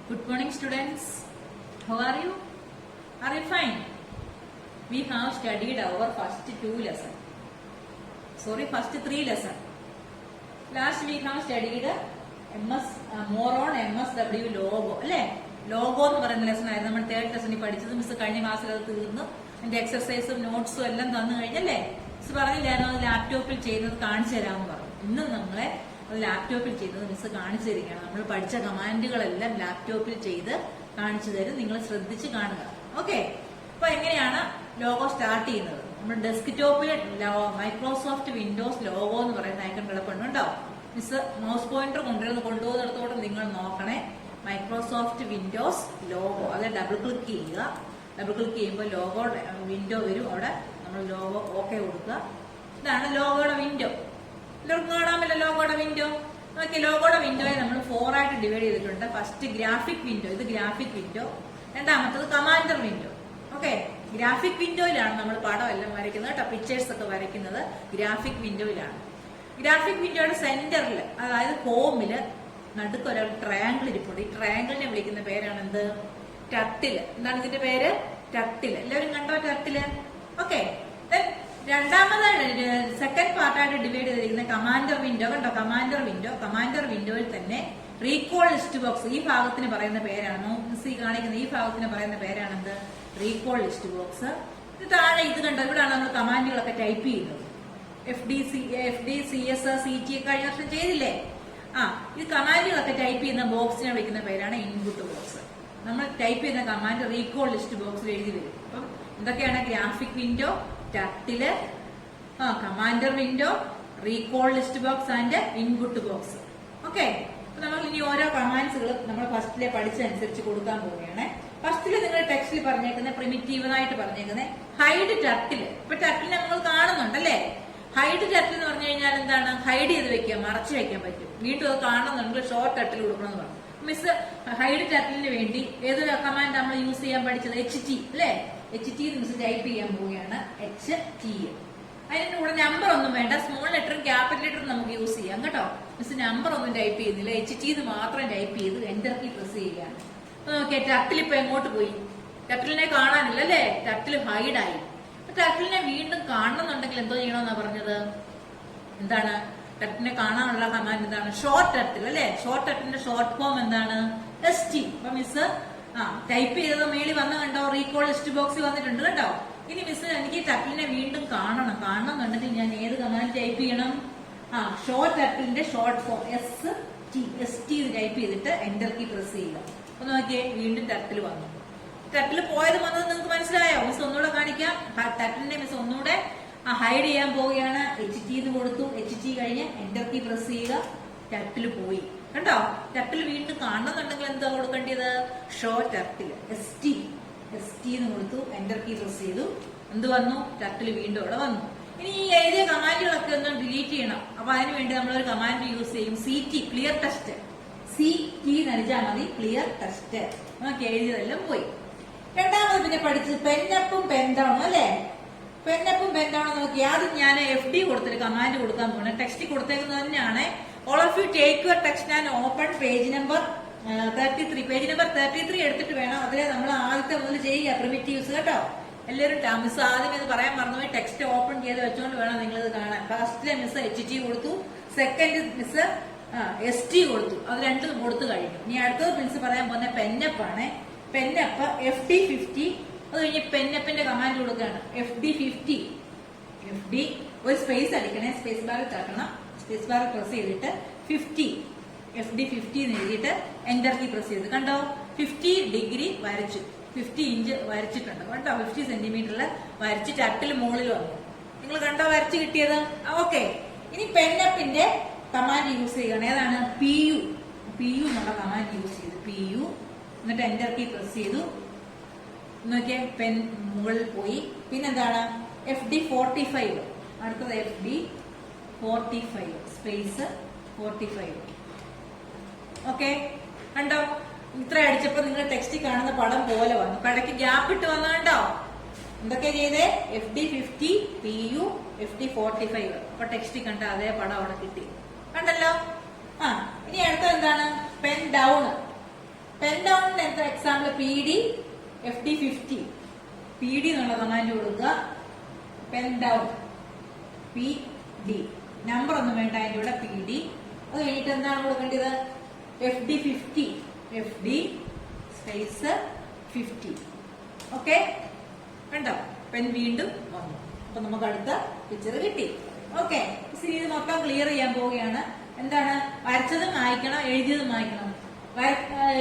Good morning, students. How are you? Are you fine? We have studied our first 2 lessons. First 3 lessons. Last week we have studied more on MSW logo. Logo എന്ന് പറയുന്ന lesson ആയിരുന്നു നമ്മൾ third ലെസണിൽ പഠിച്ചത്. Miss കഴിഞ്ഞ ക്ലാസ്സിൽ അത് തീർന്നു. അതിന്റെ എക്സർസൈസും നോട്ട്സും എല്ലാം തന്നു കഴിഞ്ഞല്ലേ? മിസ് പറഞ്ഞില്ലായിരുന്നു അത് ലാപ്ടോപ്പിൽ ചെയ്യുന്നത് കാണിച്ചു തരാമെന്ന് പറഞ്ഞു. ഇന്ന് നമ്മളെ അത് ലാപ്ടോപ്പിൽ ചെയ്തത് മിസ് കാണിച്ചു തരികയാണ്. നമ്മൾ പഠിച്ച കമാൻഡുകളെല്ലാം ലാപ്ടോപ്പിൽ ചെയ്ത് കാണിച്ചു തരും. നിങ്ങൾ ശ്രദ്ധിച്ച് കാണുക. ഓക്കെ, അപ്പൊ എങ്ങനെയാണ് ലോഗോ സ്റ്റാർട്ട് ചെയ്യുന്നത്? നമ്മൾ ഡെസ്ക്ടോപ്പിൽ മൈക്രോസോഫ്റ്റ് വിൻഡോസ് ലോഗോ എന്ന് പറയുന്ന ഐക്കൺ കിടപ്പുണ്ടോ? മിസ് മൗസ് പോയിന്റർ കൊണ്ടുപോകുന്നിടത്തോടെ നിങ്ങൾ നോക്കണേ. മൈക്രോസോഫ്റ്റ് വിൻഡോസ് ലോഗോ അത് ഡബിൾ ക്ലിക്ക് ചെയ്യുക. ഡബിൾ ക്ലിക്ക് ചെയ്യുമ്പോൾ ലോഗോ വിൻഡോ വരും. അവിടെ നമ്മൾ ലോഗോ ഓക്കെ കൊടുക്കുക. ഇതാണ് ലോഗോയുടെ വിൻഡോ. എല്ലാവർക്കും കാണാമല്ലോ ലോഗോയുടെ വിൻഡോ. നോക്കി, ലോഗോയുടെ വിൻഡോയെ നമ്മൾ 4 ആയിട്ട് ഡിവൈഡ് ചെയ്തിട്ടുണ്ട്. ഫസ്റ്റ് ഗ്രാഫിക് വിൻഡോ, ഇത് ഗ്രാഫിക് വിൻഡോ. രണ്ടാമത്തത് കമാൻഡർ വിൻഡോ. ഓക്കെ, ഗ്രാഫിക് വിൻഡോയിലാണ് നമ്മൾ പടം എല്ലാം വരയ്ക്കുന്നത് കേട്ടോ. പിക്ചേഴ്സ് ഒക്കെ വരയ്ക്കുന്നത് ഗ്രാഫിക് വിൻഡോയിലാണ്. ഗ്രാഫിക് വിൻഡോയുടെ സെന്ററിൽ, അതായത് ഹോമില് നടുക്കൊരു ട്രയാങ്കിൾ ഇരിപ്പുണ്ട്. ഈ ട്രയാങ്കിളിനെ വിളിക്കുന്ന പേരാണ് എന്ത്? ടർട്ടില്. എന്താണ് ഇതിന്റെ പേര്? ടർട്ടില്. എല്ലാവരും കണ്ടോ ടർട്ടില്? ഓക്കെ, രണ്ടാമതായിട്ട് സെക്കൻഡ് പാർട്ടായിട്ട് ഡിവൈഡ് ചെയ്തിരിക്കുന്ന കമാൻഡർ വിൻഡോ കണ്ടോ? കമാൻഡർ വിൻഡോയിൽ തന്നെ റീകോൾ ലിസ്റ്റ് ബോക്സ്. ഈ ഭാഗത്തിന് പറയുന്ന പേരാണ് കാണിക്കുന്ന ഈ ഭാഗത്തിന് പറയുന്ന പേരാണ് എന്ത്? Recall list box. ഇത് താഴെ ഇത് കണ്ടോ? ഇവിടെയാണ് നമ്മൾ കമാൻഡുകളൊക്കെ ടൈപ്പ് ചെയ്യുന്നത്. FD CS CT ഒക്കെ കഴിഞ്ഞ വർഷം ചെയ്തില്ലേ? ഇത് കമാൻഡുകളൊക്കെ ടൈപ്പ് ചെയ്യുന്ന ബോക്സിനെ വിളിക്കുന്ന പേരാണ് ഇൻപുട്ട് ബോക്സ്. നമ്മൾ ടൈപ്പ് ചെയ്യുന്ന കമാൻഡ് റീകോൾ ലിസ്റ്റ് ബോക്സിൽ എഴുതി വരും. അപ്പം എന്തൊക്കെയാണ്? Graphic window, turtle, commander window, recall list box and input box. Okay, അപ്പൊ നമ്മൾ ഇനി ഓരോ കമാൻഡ്സുകൾ നമ്മൾ ഫസ്റ്റിലെ പഠിച്ചതനുസരിച്ച് കൊടുക്കാൻ പോവുകയാണ്. ഫസ്റ്റില് നിങ്ങൾ ടെക്സ്റ്റിൽ പറഞ്ഞേക്കുന്ന പ്രിമിറ്റീവായിട്ട് പറഞ്ഞേക്കുന്നത് ഹൈഡ് ടർട്ടില്. ഇപ്പൊ ടർട്ടിലിനെ നമ്മൾ കാണുന്നുണ്ടല്ലേ? ഹൈഡ് ടർട്ടിൽ എന്ന് പറഞ്ഞു കഴിഞ്ഞാൽ എന്താണ്? ഹൈഡ് ചെയ്ത് വെക്കുക, മറച്ചു വെക്കാൻ പറ്റും. വീണ്ടും അത് കാണുന്നുണ്ടെങ്കിൽ ഷോർട്ട് ടർട്ടിൽ കൊടുക്കണമെന്ന് പറഞ്ഞു. മിസ് ഹൈഡ് ടർട്ടിലിന് വേണ്ടി ഏതൊരു കമാൻഡ് നമ്മൾ യൂസ് ചെയ്യാൻ പഠിച്ചത്? HT അല്ലെ? HT മിസ് ടൈപ്പ് ചെയ്യാൻ പോവുകയാണ്. HT. അതിന്റെ കൂടെ നമ്പർ ഒന്നും വേണ്ട. സ്മോൾ ലെറ്ററും ക്യാപിറ്റൽ ലെറ്ററും നമുക്ക് യൂസ് ചെയ്യാം കേട്ടോ. മിസ് നമ്പർ ഒന്നും ടൈപ്പ് ചെയ്യുന്നില്ല. HT മാത്രം ടൈപ്പ് ചെയ്ത് എന്റർ കീ പ്രസ് ചെയ്യുകയാണ്. അപ്പൊ നോക്കിയാൽ ടർട്ടിൽ ഇപ്പൊ എങ്ങോട്ട് പോയി? ടർട്ടിലിനെ കാണാനില്ല അല്ലെ? ടർട്ടിൽ ഹൈഡായി. ടർട്ടിലിനെ വീണ്ടും കാണണമെന്നുണ്ടെങ്കിൽ എന്തോ ചെയ്യണമെന്നാ പറഞ്ഞത്? എന്താണ്? ടർട്ടിലിനെ കാണാനുള്ള കമാൻഡ് എന്താണ്? ഷോർട്ട് ടർട്ടിൽ അല്ലെ? ഷോർട്ട് ടർട്ടിലിന്റെ ഷോർട്ട് ഫോം എന്താണ്? ST. അപ്പൊ മിസ് ടൈപ്പ് ചെയ്തത് മേളിൽ വന്ന് കണ്ടോ? റീകോൾ ലിസ്റ്റ് ബോക്സിൽ വന്നിട്ടുണ്ട് കേട്ടോ. ഇനി മിസ് എനിക്ക് ടർട്ടിലിനെ വീണ്ടും കാണണമെന്നുണ്ടെങ്കിൽ ഞാൻ ഏത് കമാൻഡ് ടൈപ്പ് ചെയ്യണം? ഷോർട്ട് ടർട്ടിലിന്റെ ഷോർട്ട് ഫോം ST ടൈപ്പ് ചെയ്തിട്ട് എന്റർ കീ പ്രസ് ചെയ്യുക. അപ്പൊ നോക്കിയേ, വീണ്ടും ടർട്ടിൽ വന്നു. ടർട്ടിൽ പോയത് വന്നത് നിങ്ങൾക്ക് മനസ്സിലായോ? മിസ് ഒന്നുകൂടെ കാണിക്കാം. ടർട്ടിലിനെ മിസ് ഒന്നുകൂടെ ഹൈഡ് ചെയ്യാൻ പോവുകയാണ്. HT എന്ന് കൊടുത്തു. HT കഴിഞ്ഞ് എന്റർ കീ പ്രസ് ചെയ്യുക. ടർട്ടിൽ പോയി കണ്ടോ? ടർട്ടിൽ വീണ്ടും കാണണമെന്നുണ്ടെങ്കിൽ എന്താ കൊടുക്കേണ്ടത്? ഷോ ടർട്ടിൽ ST എന്ന് കൊടുത്തു. എന്റർ കീ പ്രസ് ചെയ്തു. എന്ത് വന്നു? ടർട്ടിൽ വീണ്ടും അവിടെ വന്നു. ഇനി ഈ എഴുതിയ കമാൻഡുകളൊക്കെ ഒന്ന് ഡിലീറ്റ് ചെയ്യണം. അപ്പൊ അതിനുവേണ്ടി നമ്മളൊരു കമാൻഡ് യൂസ് ചെയ്യും. CT, clear test. CT നടിച്ചാൽ മതി. Clear test. നമുക്ക് എഴുതിയതെല്ലാം പോയി. രണ്ടാമത് പിന്നെ പഠിച്ചത് പെന്നപ്പും പെൻഡൗണും അല്ലെ? പെന്നപ്പും പെൻഡൗണും നോക്കി. ആദ്യം ഞാൻ FD കൊടുത്തിട്ട് കമാൻഡ് കൊടുക്കാൻ പോകണം. ടെക്സ്റ്റ് കൊടുത്തേക്കുന്നത് തന്നെയാണ്. All of you take your text and open page number 33. Page number 33 എടുത്തിട്ട് വേണം അതിലെ നമ്മൾ ആദ്യത്തെ മുതൽ ചെയ്യുക പ്രിമിറ്റീവ്സ് കേട്ടോ. എല്ലാവരും മിസ് ആദ്യം ഇത് പറയാൻ മറന്നുപോയി. ടെക്സ്റ്റ് ഓപ്പൺ ചെയ്ത് വെച്ചുകൊണ്ട് വേണം നിങ്ങൾ ഇത് കാണാൻ. ഫസ്റ്റിലെ മിസ് HT കൊടുത്തു. സെക്കൻഡ് മിസ് ST കൊടുത്തു. അത് രണ്ടും കൊടുത്തു കഴിഞ്ഞു. ഇനി അടുത്തത് മിസ് പറയാൻ പോകുന്ന പെന്നപ്പ് ആണ്. പെന്നപ്പ് FD 50. അത് കഴിഞ്ഞ് പെന്നപ്പിന്റെ കമാൻഡ് കൊടുക്കുകയാണ്. FD 50. FD ഒരു സ്പേസ് അടിക്കണേ. സ്പേസ് ബാർ തട്ടണം. സ്പേസ് ബാർ പ്രസ് ചെയ്തിട്ട് 50 FD 50 എന്ന് എഴുതിയിട്ട് എന്റർ കീ പ്രസ് ചെയ്ത് കണ്ടോ? 50 ഡിഗ്രി വരച്ചു. 50 ഇഞ്ച് വരച്ചിട്ടുണ്ട് കേട്ടോ. 50 സെന്റിമീറ്ററിൽ വരച്ച് ടർട്ടിൽ മുകളിൽ വന്നു. നിങ്ങൾ കണ്ടോ വരച്ച് കിട്ടിയത്? ഓക്കെ, ഇനി പെന്നപ്പിന്റെ കമാൻഡ് യൂസ് ചെയ്യണം. ഏതാണ്? PU എന്നുള്ള കമാൻഡ് യൂസ് ചെയ്തു. PU എന്നിട്ട് എന്റർ കീ പ്രസ് ചെയ്തു. നോക്കിയാൽ പെൻ മുകളിൽ പോയി. പിന്നെന്താണ്? FD 45. അടുത്തത് FD 45 സ്പേസ് 45. ഓക്കെ, കണ്ടോ? ഇത്ര അടിച്ചപ്പോ നിങ്ങൾ ടെക്സ്റ്റ് കാണുന്ന പടം പോലെ വന്നു. കടയ്ക്ക് ഗ്യാപ്പ് ഇട്ട് വന്നു കണ്ടോ? എന്തൊക്കെ ചെയ്തേ? FD 50, PU, FD 45. അപ്പൊ ടെക്സ്റ്റ് കണ്ട അതേ പടം അവിടെ കിട്ടി. കണ്ടല്ലോ? ഇനി അടുത്ത എന്താണ്? Pen down. പെൻ ഡൗൺ അടുത്ത എക്സാമ്പിൾ PD FD50. PD എന്നുള്ള കമാൻഡ് കൊടുക്കുക. Pen down PD. നമ്പർ ഒന്നും വേണ്ട, അതിന്റെ കൂടെ PD. അത് കഴിഞ്ഞിട്ട് എന്താണ് കൊടുക്കേണ്ടത്? FD50. FD space 50. ഓക്കെ, കണ്ടോ? പെൻ വീണ്ടും വന്നു. അപ്പൊ നമുക്ക് അടുത്ത പിക്ചർ കിട്ടി. ഓക്കെ, ഇത് മൊത്തം ക്ലിയർ ചെയ്യാൻ പോവുകയാണ്. എന്താണ്? വരച്ചതും വായിക്കണം, എഴുതിയതും വായിക്കണം.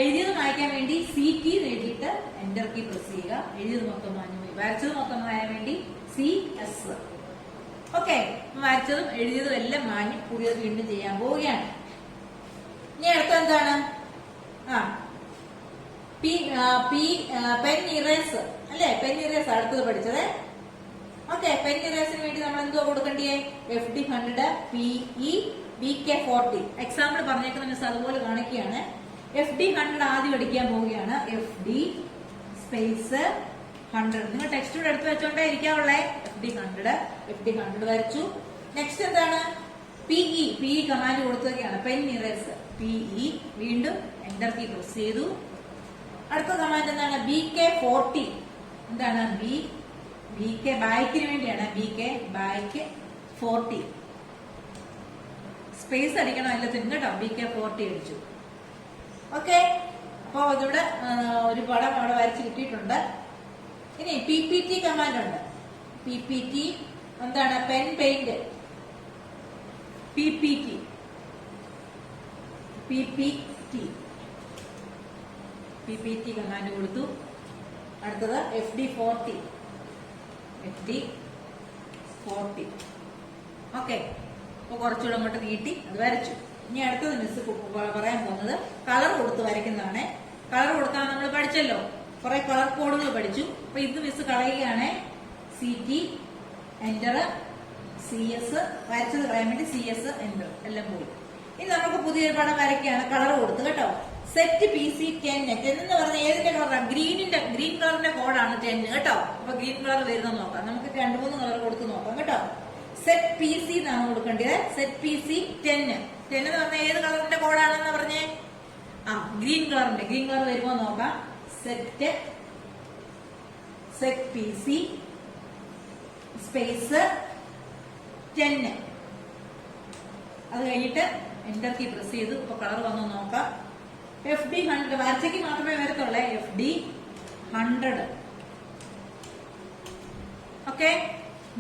എഴുതിയത് വായിക്കാൻ വേണ്ടി CT എഴുതിയിട്ട് എന്റർ കീ പ്രസ് ചെയ്യുക. എഴുതിയത് മൊത്തം മാഞ്ഞു പോയി. വരച്ചത് മൊത്തം മായാൻ വേണ്ടി CS. ഓക്കെ, വരച്ചതും എഴുതിയതും എല്ലാം മാഞ്ഞ് പുതിയത് വീണ്ടും ചെയ്യാൻ പോവുകയാണ്. ഇനി അടുത്ത എന്താണ്? പെൻ ഇറേസ് അല്ലെ? പെൻ ഇറേസ് അടുത്തത് പഠിച്ചത്. ഓക്കെ, പെൻ ഇറേസിന് വേണ്ടി നമ്മൾ എന്തോ കൊടുക്കണ്ടേ? FD100 PE BK40. എക്സാമ്പിൾ പറഞ്ഞേക്കുന്ന മിസ് അതുപോലെ കാണിക്കുകയാണ്. FD100 ആദ്യം അടിക്കാൻ പോവുകയാണ്. FD space 100. നിങ്ങൾ ടെക്സ്റ്റ് കൂടെ എടുത്ത് വെച്ചോണ്ടേ ഇരിക്കാവുള്ളേ. FD100 വരച്ചു. നെക്സ്റ്റ് എന്താണ്? PE കമാൻഡ് കൊടുക്കുകയാണ്. Pen erase PE. വീണ്ടും എന്റർ കീ പ്രസ് ചെയ്തു. അടുത്ത കമാൻഡ് എന്താണ്? BK40. എന്താണ്? BK ബാക്കിന് വേണ്ടിയാണ്. BK back 40. സ്പേസ് അടിക്കണം എല്ലാത്തിനും കേട്ടോ. BK40 അടിച്ചു. ഓക്കെ, അപ്പൊ അതിവിടെ ഒരു പടം അവിടെ വരച്ച് കിട്ടിയിട്ടുണ്ട്. ഇനി PPT കമാൻഡ് ഉണ്ട്. PPT എന്താണ്? Pen paint. PPT കമാൻഡ് കൊടുത്തു. അടുത്തത് FD40. ഓക്കെ, അപ്പൊ കുറച്ചുകൂടെ അങ്ങോട്ട് നീട്ടി അത് വരച്ചു. ഇനി അടുത്തത് മിസ് പറയാൻ പോകുന്നത് കളർ കൊടുത്ത് വരയ്ക്കുന്നതാണ്. കളർ കൊടുക്കാൻ നമ്മൾ പഠിച്ചല്ലോ, കുറെ കളർ കോഡുകൾ പഠിച്ചു. അപ്പൊ ഇത് മിസ് കളയുകയാണ്. CT എന്റർ, CS വരച്ചത് കളയാൻ വേണ്ടി CS എന്റർ എല്ലാം പോയി. ഇനി നമുക്ക് പുതിയൊരു പടം വരയ്ക്കുകയാണ്. കളർ കൊടുത്ത് കേട്ടോ. Set PC10. 10 എന്ന് പറഞ്ഞാൽ ഏതിന്റെ കളറാണ്? ഗ്രീൻ കളറിന്റെ കോഡാണ് 10 കേട്ടോ. അപ്പൊ ഗ്രീൻ കളർ വരുന്ന നോക്കാം. നമുക്ക് 2-3 കളർ കൊടുത്ത് നോക്കാം കേട്ടോ. സെറ്റ് PC എന്നാണ് കൊടുക്കേണ്ടത്. Set PC10. 10 എന്ന് പറഞ്ഞാൽ ഏത് കളറിന്റെ കോഡാണെന്ന് പറഞ്ഞേ? ഗ്രീൻ കളറിന്റെ. ഗ്രീൻ കളർ വരുമ്പോ നോക്കാം. Set PC space 10. അത് കഴിഞ്ഞിട്ട് എന്റർ കീ പ്രസ് ചെയ്തു. ഇപ്പൊ കളർ വന്നു നോക്കാം. FD100 വരച്ചയ്ക്ക് മാത്രമേ വരത്തുള്ളേ. FD100. ഓക്കെ,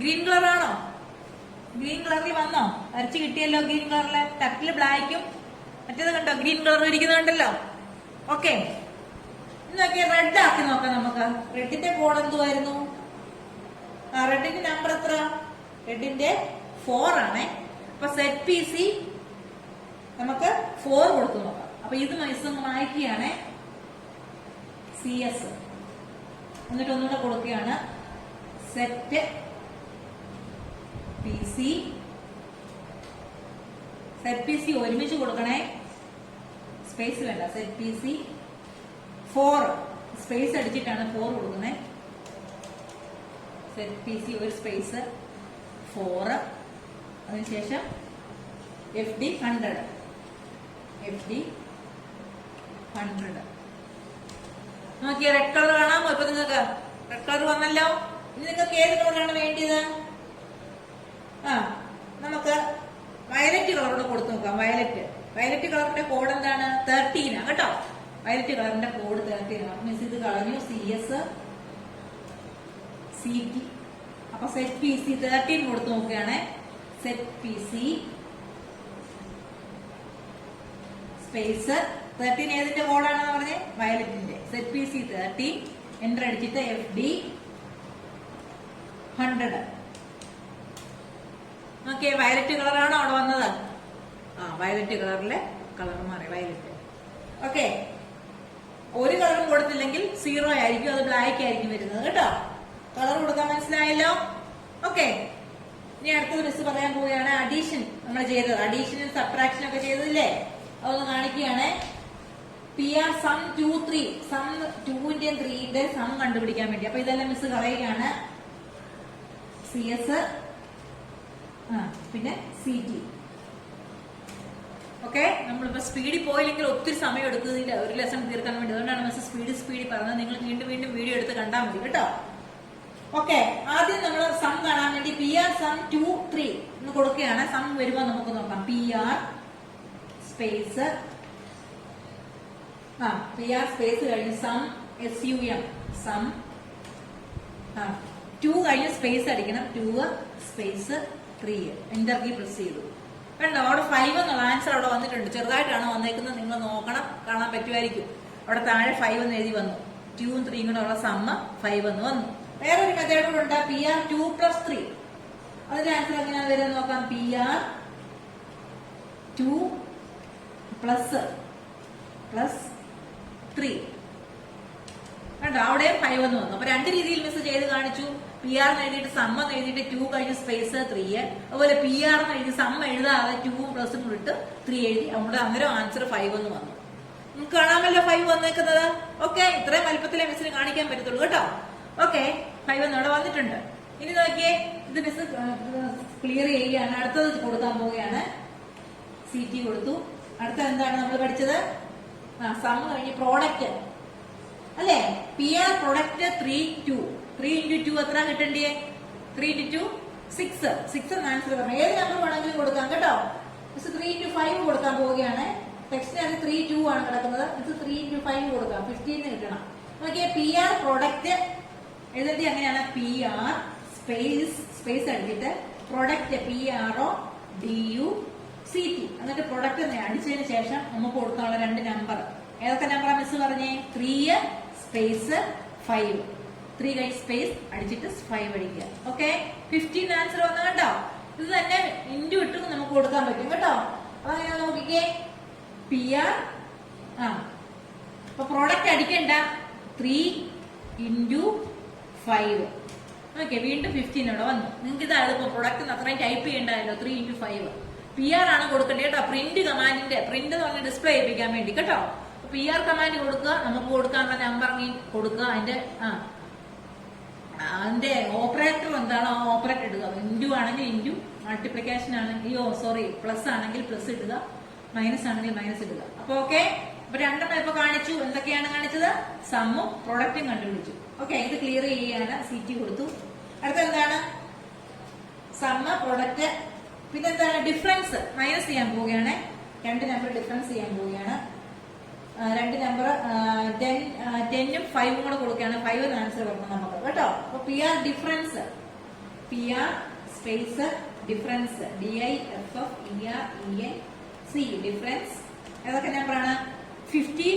ഗ്രീൻ കളർ ആണോ? ഗ്രീൻ കളറിൽ വന്നോ? വരച്ച് കിട്ടിയല്ലോ ഗ്രീൻ കളറില്. ടക്കില് ബ്ലാക്കും മറ്റേത് കണ്ടോ ഗ്രീൻ കളർ ഇരിക്കുന്നുണ്ടല്ലോ. ഓക്കെ, ഇന്നൊക്കെ റെഡ് ആക്കി നോക്കാം നമുക്ക്. റെഡിന്റെ കോഡ് എന്തുവായിരുന്നു? റെഡിന്റെ നമ്പർ എത്ര? റെഡിന്റെ 4 ആണേ. അപ്പൊ സെറ്റ് PC നമുക്ക് 4 കൊടുത്തു നോക്കാം. അപ്പൊ ഇത് വായിക്കുകയാണ്. CS എന്നിട്ട് ഒന്നുകൂടെ കൊടുക്കുകയാണ്. സെറ്റ് PC ഒരുമിച്ച് കൊടുക്കണേ. സ്പേസ് വേണ്ട. സെറ്റ് PC 4 സ്പേസ് അടിച്ചിട്ടാണ് 4 കൊടുക്കുന്നത്. സെറ്റ് PC ഒരു സ്പേസ് 4. അതിനുശേഷം FD100. നോക്കിയ റെഡ് കളർ കാണാമോ? ഇപ്പൊ നിങ്ങൾക്ക് റെഡ് കളർ വന്നല്ലോ. ഇനി നിങ്ങൾക്ക് ഏത് കളറാണ് വേണ്ടിയത്? നമുക്ക് വയലറ്റ് കളറോട് കൊടുത്തു നോക്കാം. വയലറ്റ് കളറിന്റെ കോഡ് എന്താണ്? 13 കേട്ടോ. Violet കളറിന്റെ code 13. മീൻസ് ഇത് കളഞ്ഞു. CS CT. അപ്പൊ സെറ്റ് PC 13 കൊടുത്തു നോക്കുകയാണ്. സെറ്റ് PC സ്പേസ് 13 ഏതിന്റെ കോഡാണെന്ന് പറഞ്ഞേ? വയലറ്റിന്റെ. സെറ്റ് PC 13 എന്റർ അടിച്ചിട്ട് FD100. ഓക്കെ, വയലറ്റ് കളറാണോ അവിടെ വന്നത്? വയലറ്റ് കളറിലെ കളർ മാറി. വയലറ്റ്. ഓക്കെ, ഒരു കളറും കൊടുത്തില്ലെങ്കിൽ 0 ആയിരിക്കും. അത് ബ്ലാക്ക് ആയിരിക്കും വരുന്നത് കേട്ടോ. കളർ കൊടുക്കാൻ മനസ്സിലായല്ലോ. ഓക്കെ, ഇനി അടുത്തത് മിസ് പറയാൻ പോവുകയാണ്. അഡീഷൻ നമ്മൾ ചെയ്തത്. അഡീഷനും സബ്ട്രാക്ഷനും ഒക്കെ ചെയ്തതില്ലേ? അതൊന്ന് കാണിക്കുകയാണ്. PR സം 2 3 സം 2ന്റെയും 3ന്റെയും സം കണ്ടുപിടിക്കാൻ വേണ്ടി. അപ്പൊ ഇതെല്ലാം മിസ് കളയുകയാണ്. CS പിന്നെ CT. ഓക്കെ, നമ്മളിപ്പോ സ്പീഡിൽ പോയില്ലെങ്കിൽ ഒത്തിരി സമയം എടുക്കുന്നില്ല ഒരു ലെസൺ തീർക്കാൻ വേണ്ടി. അതുകൊണ്ടാണ് മിസ് സ്പീഡ് സ്പീഡിൽ പറഞ്ഞത് നിങ്ങൾ വീണ്ടും വീണ്ടും വീഡിയോ എടുത്ത് കണ്ടാൽ മതി കേട്ടോ. ഓക്കെ, ആദ്യം നമ്മൾ സം കാണാൻ വേണ്ടി പി ആർ സം 2 3 എന്ന് കൊടുക്കുകയാണ്. സം വരുമ്പോൾ നമുക്ക് നോക്കാം. പി ആർ സ്പേസ് കഴിഞ്ഞ് സം SUM സം 2 കഴിഞ്ഞ് സ്പേസ് അടിക്കണം. 2 സ്പേസ് 3 എന്റർ കീ പ്രസ് ചെയ്തു. കണ്ടോ, അവിടെ 5 എന്നുള്ള ആൻസർ അവിടെ വന്നിട്ടുണ്ട്. ചെറുതായിട്ടാണ് വന്നേക്കുന്നത്, നിങ്ങൾ നോക്കണം, കാണാൻ പറ്റുമായിരിക്കും. അവിടെ താഴെ 5 എന്ന് എഴുതി വന്നു. 2 3 കൂടെ ഉള്ള സമ്മ 5 എന്ന് വന്നു. വേറൊരു മെത്തേഡ് കൂടെ ഉണ്ട്. P R 2 + 3. അതിന്റെ ആൻസർ എങ്ങനെയാണ് വരുന്നത് നോക്കാം. പി ആർ 2 + 3 കണ്ടോ, അവിടെ 5 എന്ന് വന്നു. അപ്പൊ രണ്ട് രീതിയിൽ മിസ് ചെയ്ത് കാണിച്ചു. പി ആർ എന്ന് എഴുതിയിട്ട് സമ്മ എന്ന് എഴുതിയിട്ട് 2 കഴിഞ്ഞ് സ്പേസ് 3. അതുപോലെ പി ആർ എന്ന് എഴുതി സമ്മ എഴുതാതെ 2 പ്ലസും കൂടിട്ട് 3 എഴുതി. അവിടെ അന്നേരം ആൻസർ 5 എന്ന് വന്നു. നമുക്ക് കാണാമല്ലോ 5 വന്നേക്കുന്നത്. ഓക്കെ, ഇത്രയും വലുപ്പത്തിലെ മിസ്സിന് കാണിക്കാൻ പറ്റത്തുള്ളൂ കേട്ടോ. ഓക്കെ, 5 എന്ന് അവിടെ വന്നിട്ടുണ്ട്. ഇനി നോക്കിയേ, ഇത് മിസ് ക്ലിയർ ചെയ്യുകയാണ്. അടുത്തത് കൊടുക്കാൻ പോവുകയാണ്. CT കൊടുത്തു. അടുത്ത എന്താണ് നമ്മൾ പഠിച്ചത്? സം കഴിഞ്ഞ് പ്രോഡക്റ്റ് അല്ലേ? പി ആർ പ്രൊഡക്റ്റ് 3 2 3 × 2 എത്ര കിട്ടണ്ടേ? 3 × 2 6 6 എന്ന് ആൻസർ പറഞ്ഞു. ഏത് നമ്പർ വേണമെങ്കിലും കൊടുക്കാം കേട്ടോ. മിസ് 3 × 5 കൊടുക്കാൻ പോവുകയാണ്. ടെക്സ്റ്റിനകത്ത് 3 2 ആണ് കിടക്കുന്നത്. മിസ് 3 × 5 കൊടുക്കാം. 15 കിട്ടണം. നോക്കിയേ, പി ആർ പ്രൊഡക്റ്റ് എഴുതി അങ്ങനെയാണ്. പി ആർ സ്പേസ് അടിച്ചിട്ട് പ്രൊഡക്റ്റ് PRODUCT എന്നിട്ട് പ്രൊഡക്റ്റ് അടിച്ചതിന് ശേഷം നമുക്ക് കൊടുക്കാനുള്ള രണ്ട് നമ്പർ. ഏതൊക്കെ നമ്പറാ മിസ് പറഞ്ഞേ? 3 സ്പേസ് 5 3 കഴിഞ്ഞ് സ്പേസ് അടിച്ചിട്ട് 5 അടിക്കുക. ഓക്കെ, 15 ആൻസർ വന്നു കേട്ടോ. ഇത് തന്നെ ഇൻറ്റു ഇട്ടും നമുക്ക് കൊടുക്കാൻ പറ്റും കേട്ടോ. അപ്പൊ അങ്ങനെ നോക്കിക്കേ, പി ആർ അപ്പൊ പ്രോഡക്റ്റ് അടിക്കണ്ട. 3 × 5. ഓക്കെ, വീണ്ടും 15 ഇവിടെ വന്നു. നിങ്ങൾക്ക് ഇതാണ് ഇപ്പൊ പ്രൊഡക്റ്റ് അത്രയും ടൈപ്പ് ചെയ്യണ്ടല്ലോ. 3 × 5 പി ആർ ആണ് കൊടുക്കേണ്ടത് കേട്ടോ. പ്രിന്റ് കമാൻഡിന്റെ പ്രിന്റ് എന്ന് പറഞ്ഞ ഡിസ്പ്ലേ ചെയ്യിപ്പിക്കാൻ വേണ്ടി കേട്ടോ. പി ആർ കമാൻഡ് കൊടുക്കുക. നമുക്ക് കൊടുക്കാനുള്ള നമ്പർ കൊടുക്കുക. അതിന്റെ ഓപ്പറേറ്റർ എന്താണോ ആ ഓപ്പറേറ്റർ ഇടുക. ഇൻറ്റു ആണെങ്കിൽ ഇൻറ്റു, മൾട്ടിപ്ലിക്കേഷൻ ആണെങ്കിൽ പ്ലസ് ആണെങ്കിൽ പ്ലസ് ഇടുക, മൈനസ് ആണെങ്കിൽ മൈനസ് ഇടുക. അപ്പൊ ഓക്കെ, അപ്പൊ രണ്ടെണ്ണം ഇപ്പൊ കാണിച്ചു. എന്തൊക്കെയാണ് കാണിച്ചത്? സമ്മും പ്രൊഡക്റ്റും കണ്ടുപിടിച്ചു. ഓക്കെ, ഇത് ക്ലിയർ ചെയ്യാണ്. CT കൊടുത്തു. അടുത്ത എന്താണ്? സമ്മ പ്രൊഡക്റ്റ്. പിന്നെന്താണ്? ഡിഫറൻസ് മൈനസ് ചെയ്യാൻ പോവുകയാണ്. രണ്ട് നമ്പർ ഡിഫറൻസ് ചെയ്യാൻ പോവുകയാണ്. രണ്ട് നമ്പർ 10ഉം 5ഉം കൂടെ കൊടുക്കുകയാണ്. 5 എന്ന് ആൻസർ വരണം നമുക്ക് കേട്ടോ. അപ്പൊ P R difference, P R space difference DIFFERENC difference. ഏതൊക്കെ നമ്പറാണ്? 50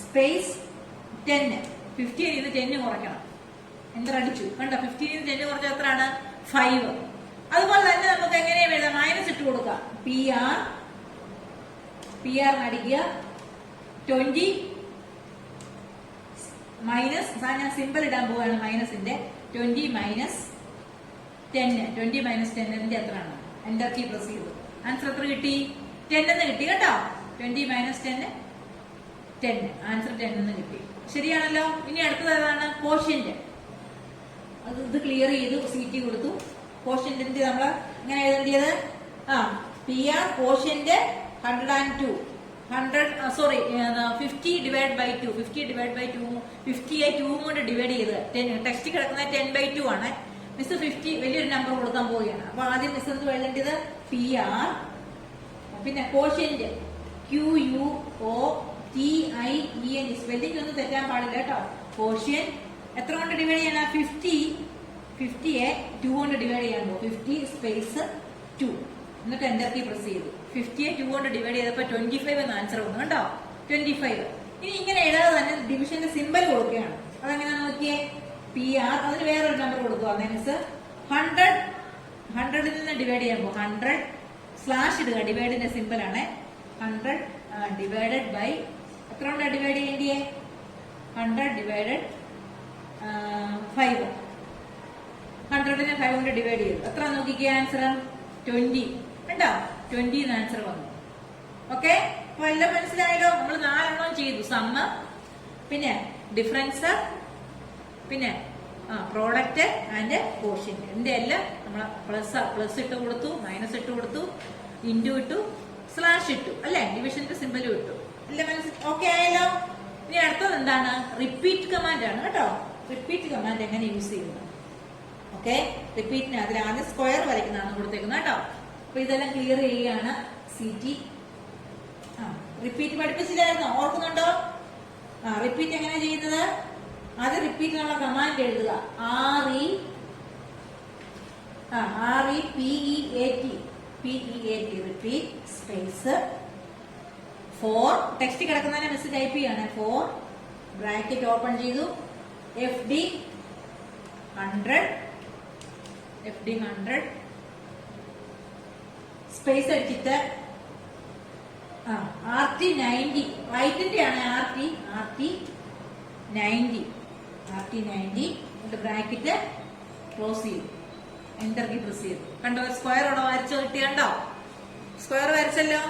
സ്പേസ് 10. 15 ഇത് 10 കുറയ്ക്കണം. എന്തടിച്ചു കണ്ടോ? 15 10 കുറച്ചാൽ എത്രയാണ്? 5. അതുപോലെ തന്നെ നമുക്ക് എങ്ങനെയും എഴുതാം. മൈനസ് ഇട്ട് കൊടുക്കാം. പി ആർ അടിക്കുക. 20 മൈനസ്, ഞാൻ സിമ്പിൾ ഇടാൻ പോവാണ് മൈനസിന്റെ. 20 മൈനസ് 10. 20 മൈനസ് 10 എന്റെ എത്രയാണ്? എന്റർ കീ പ്രസ് ചെയ്തു. ആൻസർ എത്ര കിട്ടി? 10 എന്ന് കിട്ടി കേട്ടോ. 20 മൈനസ് 10 10. ആൻസർ 10 എന്ന് കിട്ടി. ശരിയാണല്ലോ. ഇനി അടുത്തത് ഏതാണ്? കോഷ്യന്റ്. ഇത് ക്ലിയർ ചെയ്തു. CT കൊടുത്തു. കോഷ്യന്റിന്റെ നമ്മൾ ഇങ്ങനെ എഴുതേണ്ടത് P R quotient 102 50 divide by 2. 50 divide by 2. 50യെ 2 കൊണ്ട് ഡിവൈഡ് ചെയ്ത് ടെക്സ്റ്റ് കിടക്കുന്ന 10/2 ആണ്. മിസ് 50 വലിയൊരു നമ്പർ കൊടുക്കാൻ പോവുകയാണ്. അപ്പൊ ആദ്യം മിസ് എന്ത് എഴുതേണ്ടത്? പി ആർ പിന്നെ കോഷ്യന്റ് QUOTIEN. സ്പെല്ലിംഗ് ഒന്നും തെറ്റാൻ പാടില്ല കേട്ടോ. കോഷ്യന്റ് എത്ര കൊണ്ട് ഡിവൈഡ് ചെയ്യണം? 50യെ 2 കൊണ്ട് ഡിവൈഡ് ചെയ്യാൻ പോകും. 50 സ്പേസ് 2 എന്നിട്ട് എന്റർ കീ പ്രസ് ചെയ്തു. 50യെ 2 കൊണ്ട് ഡിവൈഡ് ചെയ്തപ്പോ 25 എന്ന ആൻസർ വന്നു കേട്ടോ. 25. ഇനി ഇങ്ങനെ എഴുതാതെ തന്നെ ഡിവിഷന്റെ സിമ്പൽ കൊടുക്കുകയാണ്. അതെങ്ങനെ നോക്കിയേ? പി ആർ അതിന് വേറൊരു നമ്പർ കൊടുക്കുക. മീൻസ് 100 നിന്ന് ഡിവൈഡ് ചെയ്യുമ്പോൾ 100 സ്ലാഷ് ഇടുക. ഡിവൈഡിന്റെ സിമ്പൽ ആണ്. 100 ഡിവൈഡഡ് ബൈ എത്ര കൊണ്ടാണ് ഡിവൈഡ് ചെയ്യേണ്ടിയേ? 100 ഡിവൈഡഡ് 5. 100നെ 5 കൊണ്ട് ഡിവൈഡ് ചെയ്തു. എത്ര നോക്കിക്കേ ആൻസർ? 20 കണ്ടോ? 20 എന്ന് ആൻസർ വന്നു. ഓക്കെ, അപ്പൊ എല്ലാം മനസ്സിലായല്ലോ. നമ്മൾ 4 എണ്ണം ചെയ്തു. സമ്മ, പിന്നെ ഡിഫറൻസ്, പിന്നെ പ്രോഡക്റ്റ് ആൻഡ് കോഷ്യന്റ്. ഇതിന്റെ എല്ലാം നമ്മൾ പ്ലസ് ഇട്ട് കൊടുത്തു, മൈനസ് ഇട്ട് കൊടുത്തു, ഇൻറ്റു ഇട്ടു, സ്ലാഷ് ഇട്ടു അല്ലെ? ഡിവിഷന്റെ സിമ്പലും ഇട്ടു. എല്ലാം മനസ്സിൽ ഓക്കെ ആയല്ലോ. ഇനി അടുത്തത് എന്താണ്? റിപ്പീറ്റ് കമാൻഡ് ആണ് കേട്ടോ. റിപ്പീറ്റ് കമാൻഡ് എങ്ങനെ യൂസ് ചെയ്യുന്നത്? ഓക്കെ, റിപ്പീറ്റിന് അതിൽ ആദ്യം സ്ക്വയർ വരയ്ക്കുന്നതാണ് കൊടുത്തേക്കുന്നത് കേട്ടോ. അപ്പൊ ഇതെല്ലാം ക്ലിയർ ചെയ്യുകയാണ് CT. റിപ്പീറ്റ് പഠിപ്പിച്ചില്ലായിരുന്നോ? ഓർക്കുന്നുണ്ടോ? റിപ്പീറ്റ് എങ്ങനെ ചെയ്യുന്നത്? ആദ്യം റിപ്പീറ്റിനുള്ള കമാൻഡ് എഴുതുക. REPEAT റിപ്പീറ്റ് സ്പേസ് 4 ടെക്സ്റ്റ് കിടക്കുന്നതിനെ മിസ് ടൈപ്പ് ചെയ്യാണ്. 4 ബ്രാക്കറ്റ് ഓപ്പൺ ചെയ്തു. FD 100 സ്പേസ് അടിച്ചിട്ട് RT 90 റൈറ്റിന്റെ ആണ്. RT 90 ബ്രാക്കറ്റ് ക്ലോസ് ചെയ്തു. എന്റർ കീ പ്രസ് ചെയ്തു. കണ്ടോ? സ്ക്വയർ അവിടെ വരച്ചു കിട്ടിയുണ്ടോ? സ്ക്വയർ വരച്ചല്ലോ.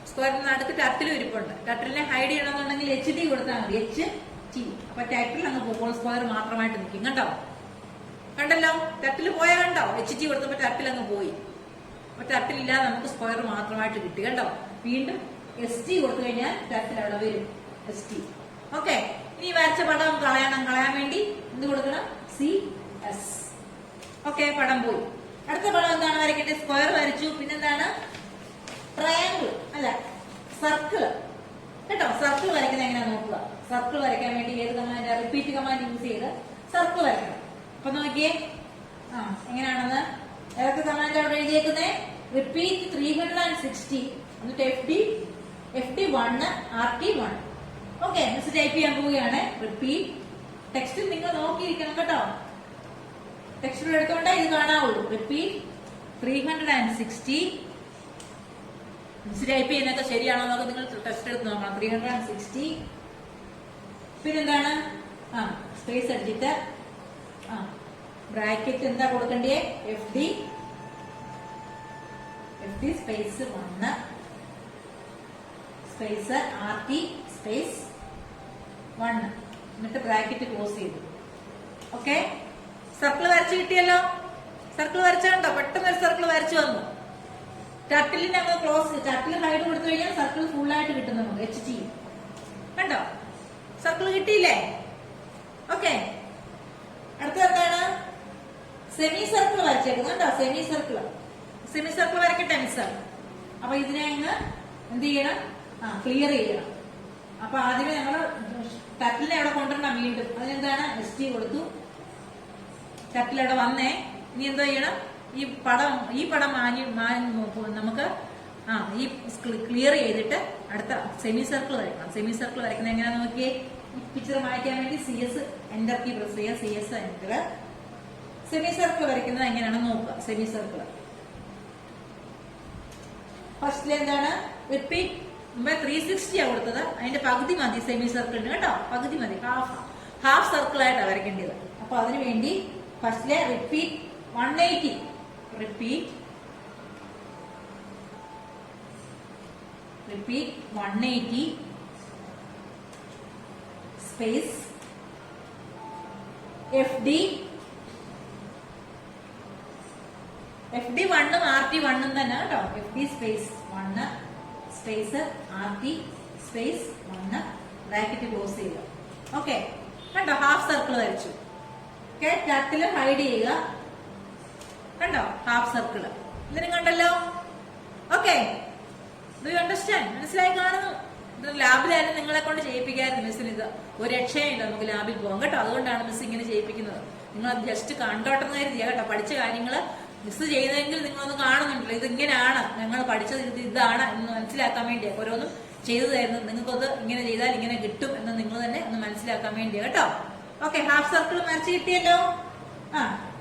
സ്ക്വയറിന് അടുത്ത് ടട്ടിൽ ഇരിപ്പുണ്ട്. ടട്ടിലിനെ ഹൈഡ് ചെയ്യണമെന്നുണ്ടെങ്കിൽ HD കൊടുത്താൽ മതി. HT. അപ്പൊ ടൈറ്റിൽ അങ്ങ് പോകുമ്പോൾ സ്ക്വയർ മാത്രമായിട്ട് നിൽക്കും. കണ്ടോ? കണ്ടല്ലോ? ടട്ടിൽ പോയാൽ കണ്ടോ? HT കൊടുത്തപ്പോ ടട്ടിൽ അങ്ങ് പോയി. അപ്പൊ ടട്ടിലില്ലാതെ നമുക്ക് സ്ക്വയർ മാത്രമായിട്ട് കിട്ടി. കണ്ടോ? വീണ്ടും ST കൊടുത്തു കഴിഞ്ഞാൽ ടട്ടിൽ അവിടെ വരും. ST. ഓക്കെ, ഇനി വരച്ച പടം കളയാൻ വേണ്ടി എന്ത് കൊടുക്കണം? CS. ഓക്കെ, പടം പോയി. അടുത്ത പടം എന്താണ് വരയ്ക്കേണ്ടത്? സ്ക്വയർ വരച്ചു. പിന്നെന്താണ്? ട്രയാങ്കിൾ അല്ല, സർക്കിള് കേട്ടോ. സർക്കിൾ വരയ്ക്കുന്നത് എങ്ങനെയാ നോക്കുക. സർക്കിൾ വരയ്ക്കാൻ വേണ്ടി ഏത് കമാൻഡ്? റിപ്പീറ്റ് കമാൻഡ് യൂസ് ചെയ്ത് സർക്കിൾ വരയ്ക്കണം. അപ്പൊ നോക്കിയേ എങ്ങനെയാണെന്ന്. ഏതൊക്കെ കമാൻഡ് അവിടെ എഴുതിയേക്കുന്നേ? റിപ്പീറ്റ് 360 എന്നിട്ട് FD 1 RT 1. Okay, miss type ചെയ്യാൻ പോവുകയാണ്. റിപ്പീറ്റ് ടെക്സ്റ്റ് നിങ്ങൾ നോക്കിയിരിക്കണം കേട്ടോ. ടെക്സ്റ്റ് എടുത്തോണ്ടേ ഇത് കാണാവുള്ളൂ. റിപ്പീറ്റ് 360. മിസ് ടൈപ്പ് ചെയ്യുന്നതൊക്കെ ശരിയാണോ എന്നൊക്കെ നിങ്ങൾ ടെസ്റ്റ് എടുത്ത് നോക്കണം. 360. പിന്നെന്താണ്? സ്പേസ് അടിച്ചിട്ട് ബ്രാക്കറ്റ് എന്താ കൊടുക്കണ്ടേ? FD space 1 space RT space 1 എന്നിട്ട് ബ്രാക്കറ്റ് ക്ലോസ് ചെയ്തു. ഓക്കെ, സർക്കിൾ വരച്ച് കിട്ടിയല്ലോ. സർക്കിൾ വരച്ചുണ്ടോ? പെട്ടെന്ന് ഒരു സർക്കിൾ വരച്ചു വന്നു. ടട്ടിലിന് അങ്ങ് ക്ലോസ്, ടട്ടിൽ ഹൈഡ് കൊടുത്തു കഴിഞ്ഞാൽ സർക്കിൾ ഫുൾ ആയിട്ട് കിട്ടും നമുക്ക്. HT കണ്ടോ? സർക്കിൾ കിട്ടിയില്ലേ? ഓക്കെ, അടുത്തത് എന്താണ്? സെമി സർക്കിൾ വരച്ചേക്കുന്നത് കേട്ടോ. സെമി സർക്കിൾ വരയ്ക്കട്ടെ മിസ്. അപ്പൊ ഇതിനെ അങ്ങ് എന്ത് ചെയ്യണം? ക്ലിയർ ചെയ്യണം. അപ്പൊ ആദ്യമേ നമ്മൾ ടട്ടിലിനെ അവിടെ കൊണ്ടുവരണം. വീണ്ടും അതിനെന്താണ്? ST കൊടുത്തു. ടട്ടിൽ അവിടെ വന്നേ. ഇനി എന്തോ ചെയ്യണം? ഈ പടം നമുക്ക് ഈ ക്ലിയർ ചെയ്തിട്ട് അടുത്ത സെമി സർക്കിൾ വരയ്ക്കണം. സെമി സർക്കിൾ വരയ്ക്കുന്നത് എങ്ങനെയാന്ന് നോക്കിയേ. ഈ പിക്ചർ മായ്ക്കാൻ വേണ്ടി CS എന്റർ കീ പ്രസ് ചെയ്യുക. CS enter. സെമി സർക്കിൾ വരയ്ക്കുന്നത് എങ്ങനെയാണെന്ന് നോക്കുക. സെമി സർക്കിൾ ഫസ്റ്റിൽ എന്താണ്? റിപ്പീറ്റ് 360 ആ കൊടുത്തത്. അതിന്റെ പകുതി മതി സെമി സർക്കിളിന് കേട്ടോ. പകുതി മതി. ഹാഫ് സർക്കിൾ ആയിട്ടാണ് വരയ്ക്കേണ്ടത്. അപ്പൊ അതിനു വേണ്ടി ഫസ്റ്റിലെ repeat 180 repeat 180 space FD 1 RT 1 തന്നെ കേട്ടോ. FD space 1 space RT space 1 bracket close ചെയ്യുക. ഓക്കെ, കണ്ടോ? ഹാഫ് സർക്കിൾ വരച്ചു. ഓക്കെ, ടട്ടില് ഹൈഡ് ചെയ്യുക. കണ്ടോ? Half circle. ഇതിനും കണ്ടല്ലോ. Okay, do you understand? മനസ്സിലായി കാണുന്നു. ഇത് ലാബിലായാലും നിങ്ങളെ കൊണ്ട് ചെയ്യിപ്പിക്കായിരുന്നു മിസ്സിന്. ഇത് ഒരു രക്ഷയില്ല, നമുക്ക് ലാബിൽ പോകാം കേട്ടോ. അതുകൊണ്ടാണ് മിസ് ഇങ്ങനെ ചെയ്യിപ്പിക്കുന്നത്. നിങ്ങൾ അത് ജസ്റ്റ് കണ്ടോട്ടെന്ന് കരുതിയാ കേട്ടോ. പഠിച്ച കാര്യങ്ങള് മിസ് ചെയ്തെങ്കിൽ നിങ്ങളൊന്നും കാണുന്നുണ്ടല്ലോ. ഇതിങ്ങനെയാണ് ഞങ്ങൾ പഠിച്ചത്, ഇതാണ് എന്ന് മനസ്സിലാക്കാൻ വേണ്ടിയാണ് ഓരോന്നും ചെയ്തു തരുന്നത്. നിങ്ങൾക്കത് ഇങ്ങനെ ചെയ്താൽ ഇങ്ങനെ കിട്ടും എന്ന് നിങ്ങൾ തന്നെ ഒന്ന് മനസ്സിലാക്കാൻ വേണ്ടിയാ കേട്ടോ. ഓക്കെ, ഹാഫ് സർക്കിൾ വരച്ച് കിട്ടിയല്ലോ.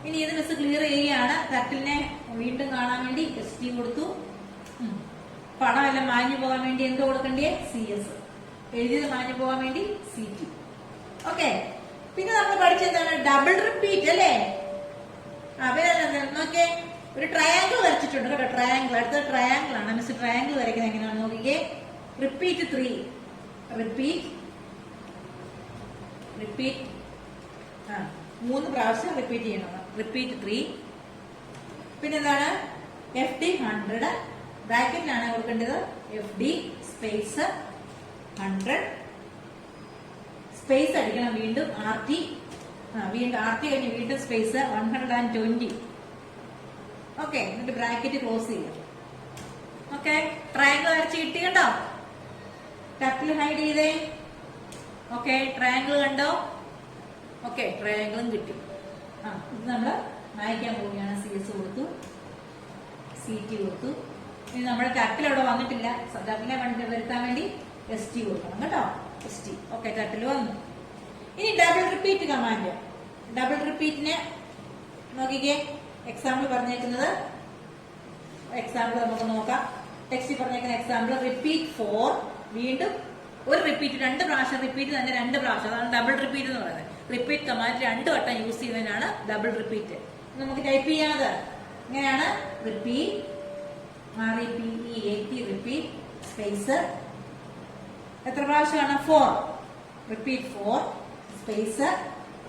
ഇനി ഇത് മിസ് ക്ലിയർ ചെയ്യുകയാണ്. ടട്ടിലിനെ വീണ്ടും കാണാൻ വേണ്ടി ST കൊടുത്തു. പടം എല്ലാം മാഞ്ഞു പോകാൻ വേണ്ടി എന്ത് കൊടുക്കണ്ടേ? CS. എഴുതിയത് മാഞ്ഞു പോകാൻ വേണ്ടി CT. ഓക്കെ, പിന്നെ നമ്മൾ പഠിച്ചെന്താണ്? ഡബിൾ റിപ്പീറ്റ് അല്ലേ? നോക്കിയേ, ഒരു ട്രയാങ്കിൾ വരച്ചിട്ടുണ്ട് കേട്ടോ. ട്രയാങ്കിൾ, അടുത്ത ട്രയാങ്കിൾ ആണ്. മിസ് ട്രയാങ്കിൾ വരയ്ക്കുന്നത് എങ്ങനെയാണെന്ന് നോക്കിക്കേ. റിപ്പീറ്റ് 3 റിപ്പീറ്റ് 3 പ്രാവശ്യം റിപ്പീറ്റ് ചെയ്യണം. റിപ്പീറ്റ് 3. പിന്നെന്താണ്? FD 100 ബ്രാക്കറ്റിലാണ് കൊടുക്കേണ്ടത്. FD സ്പേസ് 100 സ്പേസ് അടിക്കണം വീണ്ടും RT. വീണ്ടും RT കഴിഞ്ഞ് വീണ്ടും സ്പേസ് 120. ഓക്കെ, എന്നിട്ട് ബ്രാക്കറ്റ് ക്ലോസ് ചെയ്യാം. ഓക്കെ, ട്രയാങ്കിൾ വരച്ച് കിട്ടി കണ്ടോ? ടർട്ടിൽ ഹൈഡ് ചെയ്തേ. ഓക്കെ, ട്രയാങ്കിൾ കണ്ടോ? ഓക്കെ, ട്രയാങ്കിളും കിട്ടി. ഇത് നമ്മള് മായ്ക്കാൻ പോവുകയാണ്. CS കൊടുത്തു, CT കൊടുത്തു. ഇനി നമ്മുടെ ടർട്ടിൽ അവിടെ വന്നിട്ടില്ല. ടർട്ടിലെ വരുത്താൻ വേണ്ടി ST കൊടുക്കണം കേട്ടോ. ST. ഓക്കെ, ടർട്ടിൽ വന്നു. ഇനി ഡബിൾ റിപ്പീറ്റ് കമാൻഡ്. ഡബിൾ റിപ്പീറ്റിന് നോക്കിക്കേ, എക്സാമ്പിൾ പറഞ്ഞേക്കുന്നത്. എക്സാമ്പിൾ നമുക്ക് നോക്കാം. ടെക്സ്റ്റിൽ പറഞ്ഞേക്കുന്ന എക്സാമ്പിൾ റിപ്പീറ്റ് 4. വീണ്ടും ഒരു റിപ്പീറ്റ് 2 പ്രാവശ്യം റിപ്പീറ്റ് തന്നെ 2 പ്രാവശ്യം. അതാണ് ഡബിൾ റിപ്പീറ്റ് എന്ന് പറയുന്നത്. റിപ്പീറ്റ് കമാൻഡ് 2 വട്ടം യൂസ് ചെയ്യുന്നതിനാണ് ഡബിൾ റിപ്പീറ്റ്. നമുക്ക് ടൈപ്പ് ചെയ്യാതെ ഇങ്ങനെയാണ്. റിപ്പീറ്റ് REPEAT റിപ്പീറ്റ് സ്പേസ് എത്ര പ്രാവശ്യമാണ്? 4. റിപ്പീറ്റ് 4 സ്പേസ്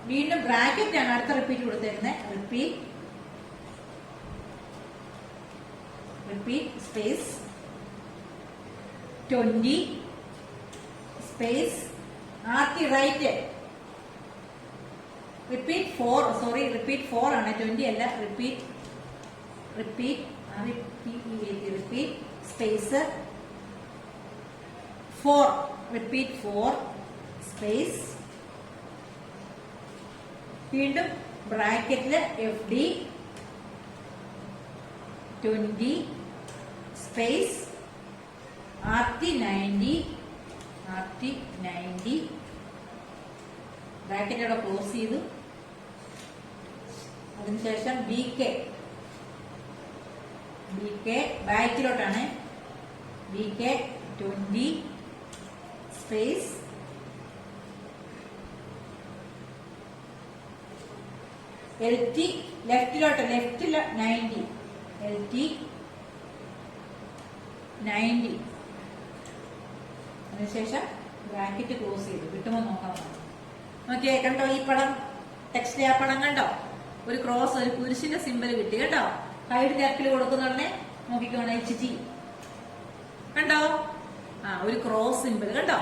വീണ്ടും ബ്രാക്കറ്റ് ആണ് അടുത്ത റിപ്പീറ്റ് കൊടുത്തേക്കുന്നത്. Repeat space 20 space RT right. Repeat 4 sorry repeat 4 ആണ്, 20 അല്ല. Repeat REPEAT repeat space 4. Repeat 4 space വീണ്ടും ബ്രാക്കറ്റില് FD 20 സ്പേസ് RT 90 ബ്രാക്കറ്റ് അവിടെ ക്ലോസ് ചെയ്തു. അതിനുശേഷം BK ബാക്കിലോട്ടാണ്. BK 20 സ്പേസ് LT ലെഫ്റ്റിലോട്ട് 90 LT 90. അതിനുശേഷം ബ്രാക്കറ്റ് ക്ലോസ് ചെയ്തു. കിട്ടുമോ നോക്കാം. നോക്കിയേ, കണ്ടോ ഈ പടം? ടെക്സ്റ്റിലെ ആ പടം കണ്ടോ? ഒരു ക്രോസ്, ഒരു കുരിശിന്റെ സിമ്പൽ കിട്ടി കേട്ടോ. ഹൈഡ് ടർട്ടിൽ കൊടുക്കുന്നുണ്ടേ നോക്കിക്കോണേ. HT കണ്ടോ? ഒരു ക്രോസ് സിമ്പൽ കണ്ടോ?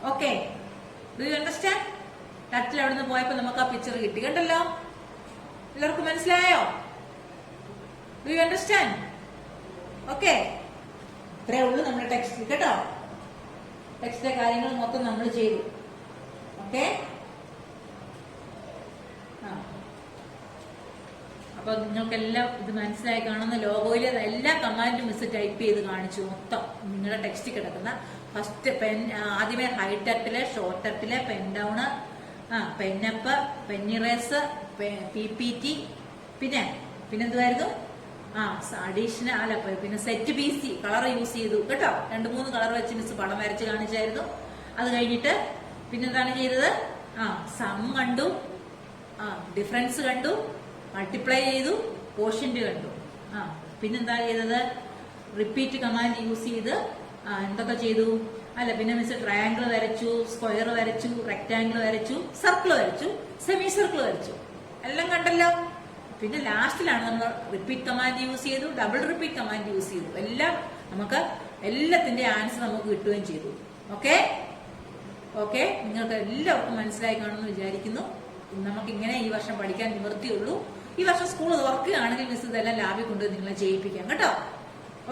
Okay, do you understand? Turtle അവിടെ നിന്ന് പോയപ്പോ നമുക്ക് ആ പിക്ചർ കിട്ടി കണ്ടല്ലോ. എല്ലാവർക്കും മനസ്സിലായോ? Do you understand? ഓക്കെ, ഇത്രേ ഉള്ളൂ നമ്മുടെ ടെക്സ്റ്റ് കേട്ടോ. ടെക്സ്റ്റിലെ കാര്യങ്ങൾ മൊത്തം നമ്മൾ ചെയ്തു. ഓക്കെ, അപ്പൊ നിങ്ങൾക്കെല്ലാം ഇത് മനസ്സിലായി കാണുന്ന. ലോഗോയിലെ എല്ലാ കമാൻഡും മിസ് ടൈപ്പ് ചെയ്ത് കാണിച്ചു. മൊത്തം നിങ്ങളുടെ ടെക്സ്റ്റ് കിടക്കുന്ന ഫസ്റ്റ് പെൻ, ആദ്യമേ hide turtle, short turtle, pen down, pen up, pen erase, PPT, പിന്നെന്തുവായിരുന്നു? അഡീഷണൽ അല്ല, പിന്നെ സെറ്റ് PC കളർ യൂസ് ചെയ്തു കേട്ടോ. 2-3 കളർ വെച്ച് മിസ് പടം വരച്ച് കാണിച്ചായിരുന്നു. അത് കഴിഞ്ഞിട്ട് പിന്നെന്താണ് ചെയ്തത്? സം കണ്ടു, ഡിഫറൻസ് കണ്ടു, മൾട്ടിപ്ലൈ ചെയ്തു, കോഷ്യന്റ് കണ്ടു. പിന്നെന്താ ചെയ്തത്? റിപ്പീറ്റ് കമാൻഡ് യൂസ് ചെയ്ത് എന്തൊക്കെ ചെയ്തു? അല്ല, പിന്നെ മിസ് ട്രയാങ്കിൾ വരച്ചു, സ്ക്വയർ വരച്ചു, റെക്ടാങ്കിൾ വരച്ചു, സർക്കിൾ വരച്ചു, സെമി സർക്കിൾ വരച്ചു. എല്ലാം കണ്ടല്ലോ. പിന്നെ ലാസ്റ്റിലാണ് നമ്മൾ റിപ്പീറ്റ് കമാൻഡ് യൂസ് ചെയ്തു, ഡബിൾ റിപ്പീറ്റ് കമാൻഡ് യൂസ് ചെയ്തു. എല്ലാം നമുക്ക് എല്ലാത്തിന്റെ ആൻസർ നമുക്ക് കിട്ടുകയും ചെയ്തു. ഓക്കെ, നിങ്ങൾക്ക് എല്ലാവർക്കും മനസ്സിലായി കാണുമെന്ന് വിചാരിക്കുന്നു. നമുക്ക് ഇങ്ങനെ ഈ വർഷം പഠിക്കാൻ നിവൃത്തിയുള്ളൂ. ഈ വർഷം സ്കൂൾ തുറക്കുകയാണെങ്കിൽ മിസ് ഇതെല്ലാം ലാബിൽ കൊണ്ട് നിങ്ങളെ ചെയ്യിപ്പിക്കാം കേട്ടോ.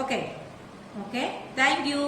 Okay, thank you.